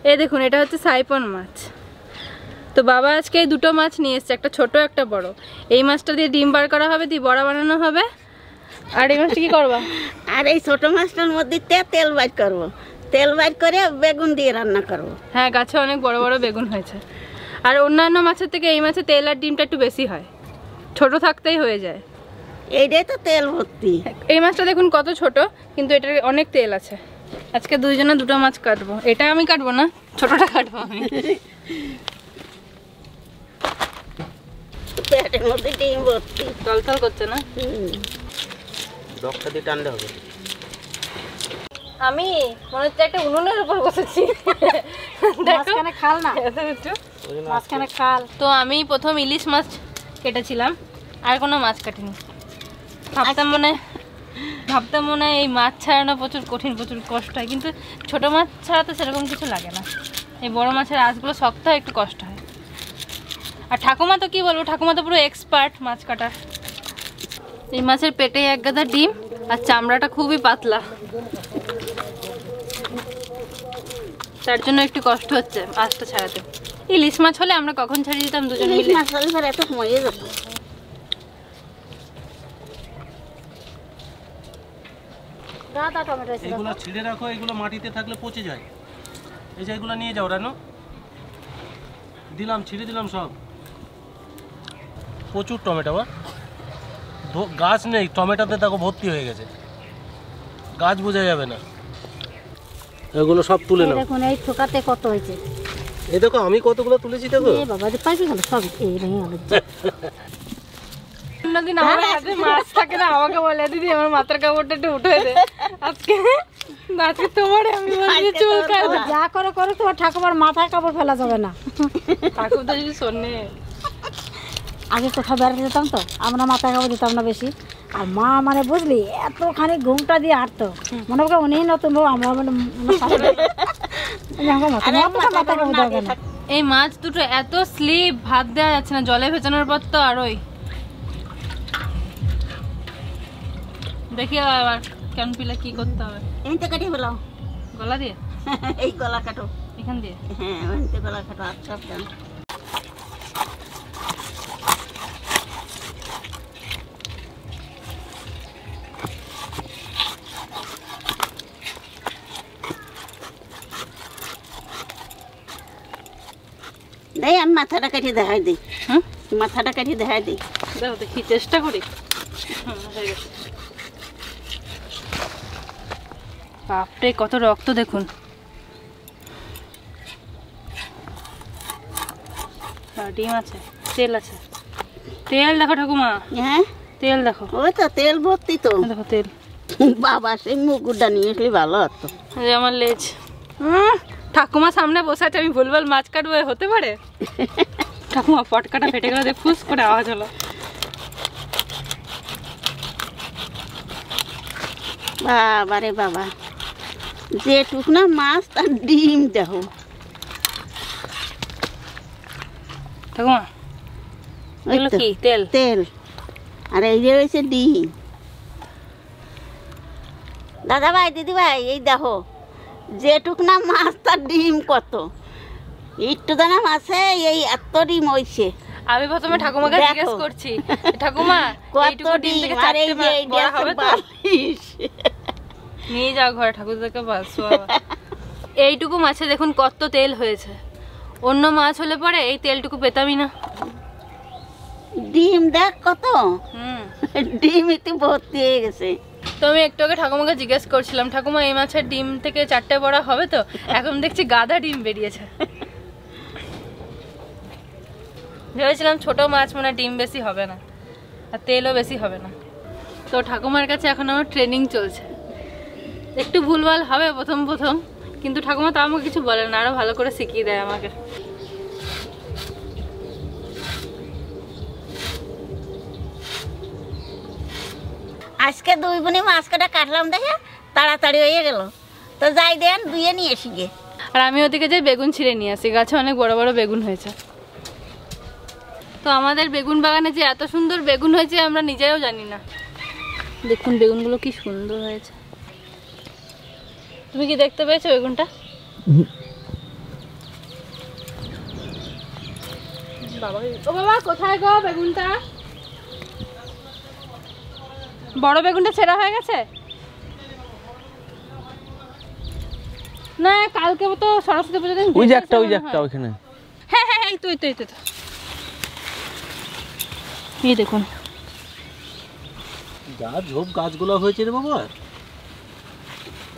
এই দেখুন এটা হচ্ছে সাইপন মাছ। তো বাবা আজকে এই দুটো মাছ নিয়ে এসছে, একটা ছোট একটা বড়। এই মাছটা দিয়ে ডিম বার করা হবে, দিয়ে বড়া বানানো হবে। আর এই মাছটা কি করবা? আর এই ছোট মাছটার মধ্যে তেল বাইর করব, তেল বাইর করে বেগুন দিয়ে রান্না করব। হ্যাঁ, গাছে অনেক বড় বড় বেগুন হয়েছে। আর অন্যান্য মাছের থেকে এই মাছে তেল আর ডিমটা একটু বেশি হয়, ছোট থাকতেই হয়ে যায়। এইটাই তো তেল ভর্তি। এই মাছটা দেখুন কত ছোট, কিন্তু এটার অনেক তেল আছে। আজকে দুইজনে দুটো মাছ কাটবো। এটা আমি কাটবো না, ছোটটা কাটবো আমি। পেটের মধ্যে ডিম ভর্তি, টলটল করছে না? ডকটা দিয়ে টানলে হবে। আমি মনে হচ্ছে একটা উনুনের উপর বসেছি। মাঝখানে খাল না, মাঝখানে খাল। তো আমি প্রথম ইলিশ মাছ কেটেছিলাম, আর কোনো মাছ কাটিনি। ভাবতাম মনে হয় এই মাছ ছাড়ানো প্রচুর কঠিন, প্রচুর কষ্ট হয়, কিন্তু ছোট মাছ ছাড়া তো সেরকম কিছু লাগে না। এই বড় মাছের আঁশগুলো শক্ত হয়, একটু কষ্ট হয়। আর ঠাকুমা তো কি বলবো, ঠাকুমা তো পুরো এক্সপার্ট মাছ কাটার। এই মাছের পেটে এক গাদা ডিম, আর চামড়াটা খুবই পাতলা, তার জন্য একটু কষ্ট হচ্ছে আঁশটা ছাড়াতে। ইলিশ মাছ হলে আমরা কখন ছাড়িয়ে দিতাম দুজন মিলে। মাছ হলে এত সময় যেত। এগুলো ছিঁড়ে রাখো, এগুলো মাটিতে থাকলে পচে যায়। এই যে এগুলো নিয়ে যাও রানু, দিলাম, ছিঁড়ে দিলাম সব। প্রচুর টমেটো, গাছ নেই টমেটোতে, দেখো ভর্তি হয়ে গেছে, গাছ বোঝা যাবে না। এগুলো সব তুলে নাও। দেখুন এই ঠোকাতে কত হয়েছে, এই দেখো আমি কতগুলো তুলেছি। দেখো বাবা পাইছি গেল সব, এই ভেঙে গেল। অন্যদিন আমার হাতে মাছ থাকে না, আমাকে বলে দিদি আমার মাথার কাপড়টা একটু উঠে দে। আজকে তোমার আমি বলছি চুল কাটবে, যা করো করো, তোমার ঠাকুমার মাথার কাপড় ফেলা যাবে না। ঠাকুর তো যদি শোনে। আগে কোথাও বেড়াতে যেতাম তো আমরা মাথার কাপড় দিতাম না বেশি। আর মা মানে বুঝলি এতখানি ঘুমটা দিয়ে হাঁটতো, মনে করো উনি নতুন বউ, আমরা মানে মাথার কাপড় দেওয়া না। এই মাছ দুটো এত স্লিপ, ভাত দেওয়া যাচ্ছে না, জলে ভেজানোর পর তো আরোই। দেখি আবার কেন পিলে কি করতে হবে। এইটা কাটিয়ে ফেলাও, গলা দিয়ে। এই গলা কাটো এখান দিয়ে। হ্যাঁ ওইটা গলা কাটো। আচ্ছা দেন, এই আমি মাথাটা কাটিয়ে দেখাই দিই। মাথাটা কাটিয়ে দেখাই দিই, দেখো দেখি, চেষ্টা করি। বাপরে কত রক্ত দেখুন। ডিম আছে, তেল আছে, তেল দেখো ঠাকুমা। হ্যাঁ তেল দেখো, ওই তো তেল ভর্তি তো। দেখো তেল। বাবা সেই মুগুরটা নিয়ে আসলে ভালো হতো। আমার লেজ। ঠাকুমা সামনে বসে আছে, আমি ভুলভাল মাছ কাটবো, হতে পারে? ঠাকুমা পটকাটা ফেটে গেল, ফুস করে আওয়াজ হলো। বাবা রে বাবা, যে টুকনা মাছ তার ডিম দেখো। ঠাকুমা এগুলো কি? তেল। তেল, আর এই যে হয়েছে ডিম। দাদা ভাই দিদি ভাই এই দেখো, যে টুকনা মাছ তার ডিম কত। একটু দানা মাছে এই এত ডিম হয়েছে। আমি প্রথমে ঠাকুমাকে জিজ্ঞেস করছি, ঠাকুমা এইটুকু ডিম থেকে চারটে বড়া হবে তো? নিয়ে যাও ঘরে, ঠাকুর থেকে বাসো। এইটুকু মাছে দেখুন কত তেল হয়েছে। অন্য মাছ হলে পরে এই তেলটুকু পেতামই না। ডিম দেখ কত, ডিম একটু ভর্তি হয়ে গেছে। তো আমি একটু আগে ঠাকুমাকে জিজ্ঞেস করছিলাম, ঠাকুমা এই মাছের ডিম থেকে চারটে বড়া হবে তো? এখন দেখছি গাদা ডিম বেরিয়েছে। ভেবেছিলাম ছোট মাছ মানে ডিম বেশি হবে না, আর তেলও বেশি হবে না। তো ঠাকুমার কাছে এখন আমার ট্রেনিং চলছে। একটু ভুলভাল হবে প্রথম প্রথম, কিন্তু ঠাকুমা তো আমাকে কিছু বলে না, আরো ভালো করে শিখিয়ে দেয় আমাকে। আজকে দুই বোনে মাছ কাটা কাটলাম দেখে তাড়াতাড়ি হয়ে গেল। তো যাই দেন ধুয়ে নিয়ে এসি গে। আর আমি ওদিকে যাই বেগুন ছিঁড়ে নিয়ে আসি, গাছে অনেক বড় বড় বেগুন হয়েছে। তো আমাদের বেগুন বাগানে যে এত সুন্দর বেগুন হয়েছে আমরা নিজেও জানি না। দেখুন বেগুনগুলো কি সুন্দর হয়েছে। তুমি কি দেখতে পেয়েছো বেগুনটা? বাবা, ও বাবা কোথায় গো বেগুনটা? বড় বেগুনটা ছেঁড়া হয়ে গেছে না? কালকে তো সরস্বতী পুজোর দিন ওই যে একটা ওইখানে। হ্যাঁ হ্যাঁ এই তো এই দেখুন যা ঝোপ গাছগুলো হয়েছে রে বাবা,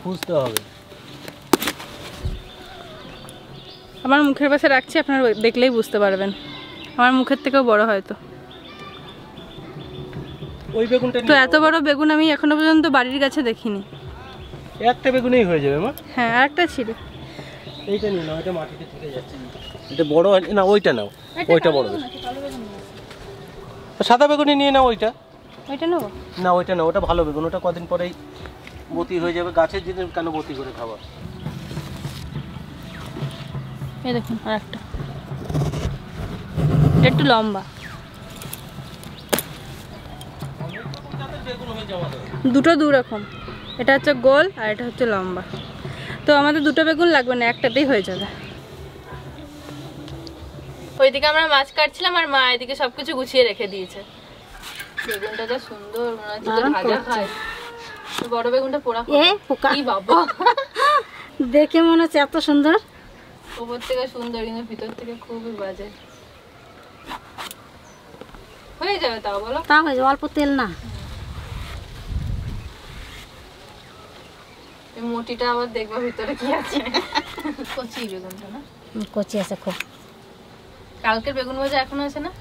খুঁজতে হবে। আমার মুখের পাশে রাখছি, আপনারা দেখলেই বুঝতে পারবেন। আমার মুখের থেকেও বড় হয়তো। ওই বেগুনটা তো এত বড় বেগুন আমি এখনো পর্যন্ত বাড়ির গাছে দেখিনি। একটা বেগুনেই হয়ে যাবে মা। হ্যাঁ আর একটা ছিল, এইটা নিয়ে নাও, এটা মাটিতে থেকে যাচ্ছে। এটা বড় না, ওইটা নাও, ওইটা বড় বেগুন। সাদা বেগুনই নিয়ে নাও, ওইটা নেবো না, ওইটা নাও, ওটা ভালো বেগুন। ওটা কদিন পরেই বতি হয়ে যাবে। গাছের জিনিস কেন বতি করে খাওয়া? এই দেখুন আর একটা, একটু লম্বা। দুটো দু রকম, এটা হচ্ছে গোল আর এটা হচ্ছে লম্বা। তো আমাদের দুটো বেগুন লাগবে না, একটাতেই হয়ে যাবে। ওইদিকে আমরা মাছ কাটছিলাম আর মা এদিকে সবকিছু গুছিয়ে রেখে দিয়েছে। বেগুনটা যা সুন্দর, মনে হচ্ছে যে ভাজা খায়। বড় বেগুনটা পোড়া কি বাবা, দেখে মনে হচ্ছে এত সুন্দর। উপর থেকে সুন্দর কিন্তু ভিতর থেকে খুবই বাজে। হয়ে যাবে তাও বলো? তাও হয়ে যাবে, অল্প তেল না। মোটিটা আবার দেখবা ভিতরে কি আছে। কচি বেগুনটা না? কচি আছে খুব। কালকের বেগুন ভাজা এখনো আছে না?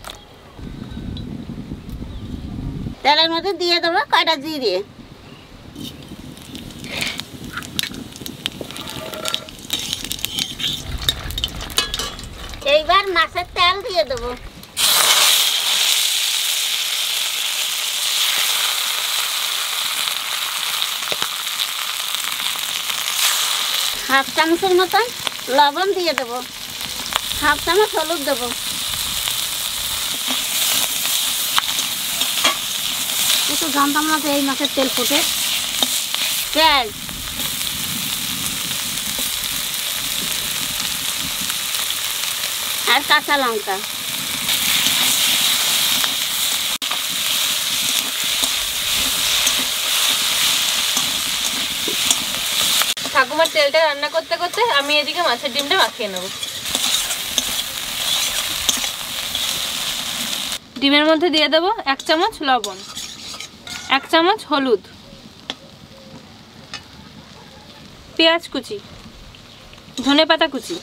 তেলের মধ্যে দিয়ে দেবো কয়টা জিরে, এইবার মাছের তেল দিয়ে দেবো। হাফ চামচের মতন লবণ দিয়ে দেবো, হাফ চামচ হলুদ দেবো, একটু জানতাম না যে এই মাছের তেল ফোটে। পেঁয়াজ, আর কাঁচা লঙ্কা। ঠাকুমার তেলটা রান্না করতে করতে আমি এদিকে মাছের ডিমটা মাখিয়ে নেব। ডিমের মধ্যে দিয়ে দেবো 1 চামচ লবণ, 1 চামচ হলুদ, পেঁয়াজ কুচি, ধনেপাতা কুচি,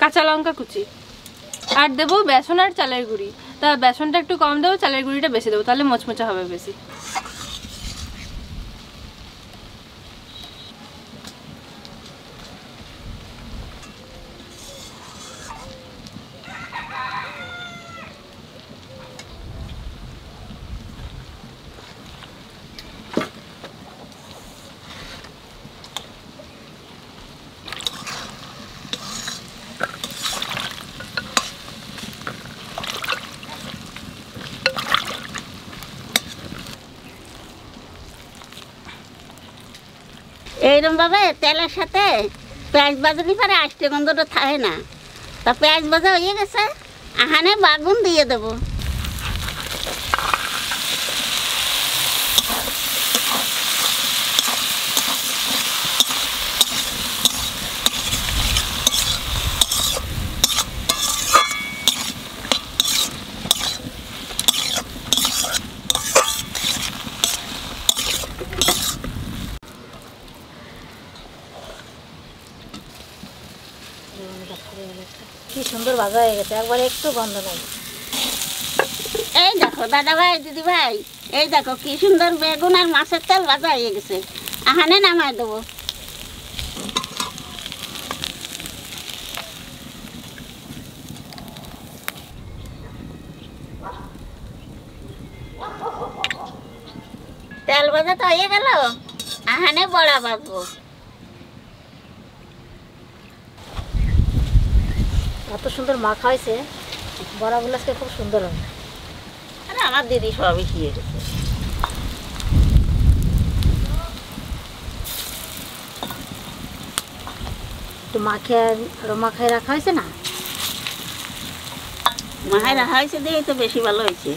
কাঁচা লঙ্কা কুচি, আর দেবো বেসন আর চালের গুঁড়ি। তা বেসনটা একটু কম দেবো, চালের গুঁড়িটা বেশি দেবো, তাহলে মচমচা হবে বেশি। এইরকম ভাবে তেলের সাথে পেঁয়াজ বাজানি পরে আষ্টে গন্ধটা থাকে না। তা পেঁয়াজ ভাজা হয়ে গেছে, আহানে বাগুন দিয়ে দেবো। কি সুন্দর ভাজা হয়ে গেছে, একবারে একটু গন্ধ নেই। এই দেখো দাদা ভাই, দিদি ভাই, এই দেখো কি সুন্দর বেগুন আর মাছের তেল ভাজা হয়ে গেছে, আহানে নামাই দেবো। তেল ভাজা তো হয়ে গেল, আহানে বড়া ভাজবো। এত সুন্দর মাখা হয়েছে, বড়াগুলো আজকে খুব সুন্দর হবে। আরে আমার দিদি সবই খেয়ে গেছে। একটু মাখিয়ে আরো মাখায় রাখা হয়েছে না, মায়েরা হয়েছে দিয়ে তো বেশি ভালো হয়েছে।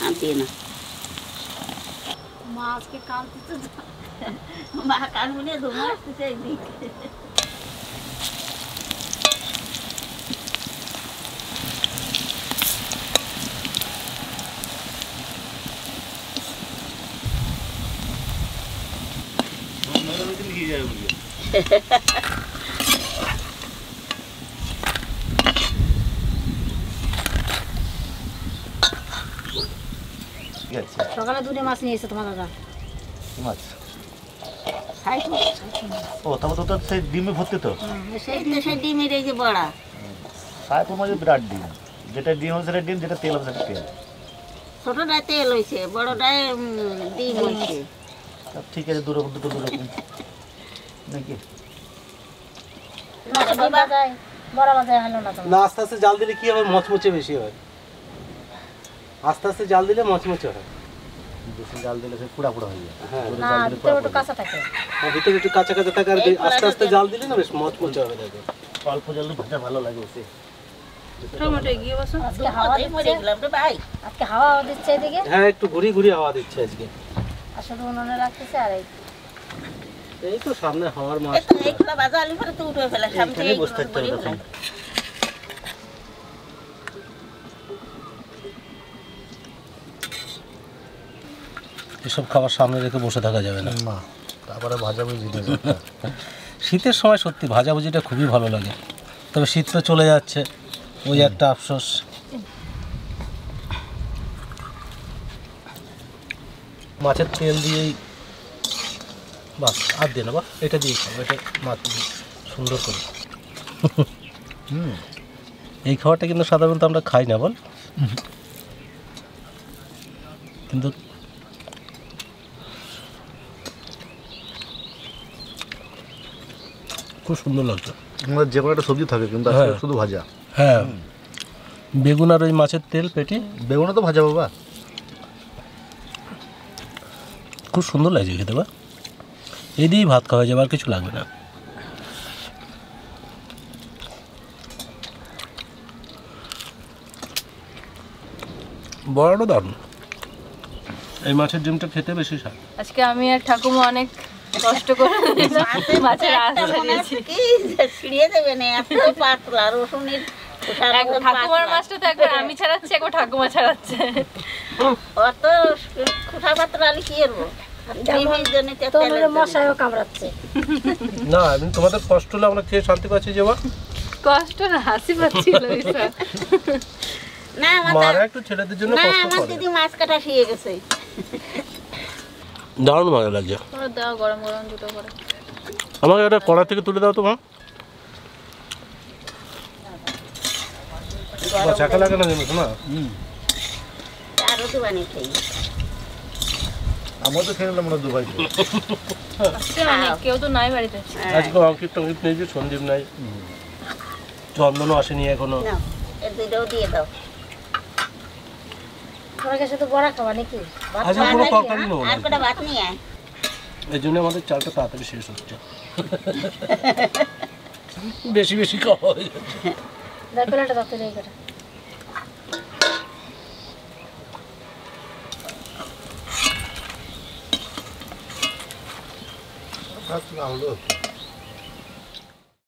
আর দিয়ে না মা আজকে কাঁদতে মা কান বলে ধুমা আসতেছে এইদিকে। সকালে 2টা মাছ নিয়ে এসে তোমার দাদা। মাছ ও তারপর তো সেই ডিমে ভর্তি তো সেই ডিমের এই যে বড়া সাইফুল মাঝে বিরাট ডিম, যেটা ডিম হবে সেটা ডিম, যেটা তেল হবে সেটা তেল। ছোটটায় তেল হয়েছে, বড়টায় ডিম হয়েছে। ঠিক আছে, দুরকম নাকি? বড় বাজায় হলো না তোমার। না, আস্তে আস্তে জাল দিলে কি হবে, মচমচে বেশি হয়। আস্তে আস্তে জাল দিলে মচমচে হয়, বেশি জাল দিলে সে পুড়া হয়ে যায়। হ্যাঁ না ভিতরে একটু কাঁচা থাকে। ভিতরে একটু কাঁচা কাঁচা থাকে, আর আস্তে আস্তে জাল দিলে না বেশ মচমচে হবে। দেখো অল্প জাল ভাজা ভালো লাগে ওসে। টমেটো এগিয়ে বসো। আজকে হাওয়া মরে দিচ্ছে, গেলাম রে ভাই। আজকে হাওয়া দিচ্ছে এদিকে, হ্যাঁ একটু ঘুরি ঘুরি হাওয়া দিচ্ছে আজকে। আর শুধু উনুনে রাখতেছে। আর এই তো সামনে হাওয়ার মাস, এইগুলা বাজা আলু পরে তো উঠে ফেলে সামনে এখানে বসে থাকতে হবে তখন। এসব খাবার সামনে রেখে বসে থাকা যাবে না। না, তারপরে ভাজাভুজি দিতে শীতের সময় সত্যি ভাজাভুজিটা খুবই ভালো লাগে, তবে শীত তো চলে যাচ্ছে, ওই একটা আফসোস। মাছের তেল দিয়েই বাস, আর দিয়ে না বা এটা দিয়েই খাবো, এটা মাছ দিয়ে সুন্দর করে। এই খাবারটা কিন্তু সাধারণত আমরা খাই না বল, কিন্তু খুব সুন্দর লাগছে। আমাদের যে কোনো একটা সবজি থাকে, কিন্তু আজকে শুধু ভাজা। হ্যাঁ, বেগুন আর ওই মাছের তেল পেটে, বেগুনও তো ভাজা বাবা, খুব সুন্দর লাগছে খেতে। বা এই দিয়েই ভাত খাওয়া যাবে, আর কিছু লাগবে না। বড় দারুণ, এই মাছের ডিমটা খেতে বেশি স্বাদ। আজকে আমি আর ঠাকুমা অনেক কষ্ট করে মাছের আঁশ ছাড়িয়েছি। কি ছিড়িয়ে দেবে না, এত পাতলা রসুনের ঠাকুমার মাছটা তো একবার আমি ছাড়াচ্ছি, একবার ঠাকুমা ছাড়াচ্ছে। অত খুঁটা পাতলা আলু কি করবো? ডিমের জন্য তো তেলের জন্য। মশাও কামড়াচ্ছে। না, আমি তোমাদের কষ্ট হলে আমরা খেয়ে শান্তি পাচ্ছি যে, কষ্ট না, হাসি পাচ্ছিল। না মারা একটু ছেলেদের জন্য না, কষ্ট আমার করে। দিদি মাছ কাটা শিখে গেছে। দারুণ মজা লাগছে। তোমরা দাও গরম গরম দুটো করে। আমাকে একটা কড়া থেকে তুলে দাও তো মা। চাকা লাগে না জিনিস না। আরো তো বানিয়ে খাই। আমার তো খেয়ে নিলাম আমরা দুভাই। আজকে অনেক, কেউ তো নাই বাড়িতে। আজকে অঙ্কিত টঙ্কিত নেই, যে সন্দীপ নাই, চন্দনও আসেনি এখনো। নাও, এর দুইটাও দিয়ে দাও। তোমার কাছে তো বড়া খাওয়া নাকি? আজকে কোনো তরকারি নেবো না, আর কটা ভাত নিয়ে আয়। এই জন্য আমাদের চালটা তাড়াতাড়ি শেষ হচ্ছে। বেশি বেশি খাওয়া হয়ে যাচ্ছে। প্লেটে দাও তো এই কটা। আলু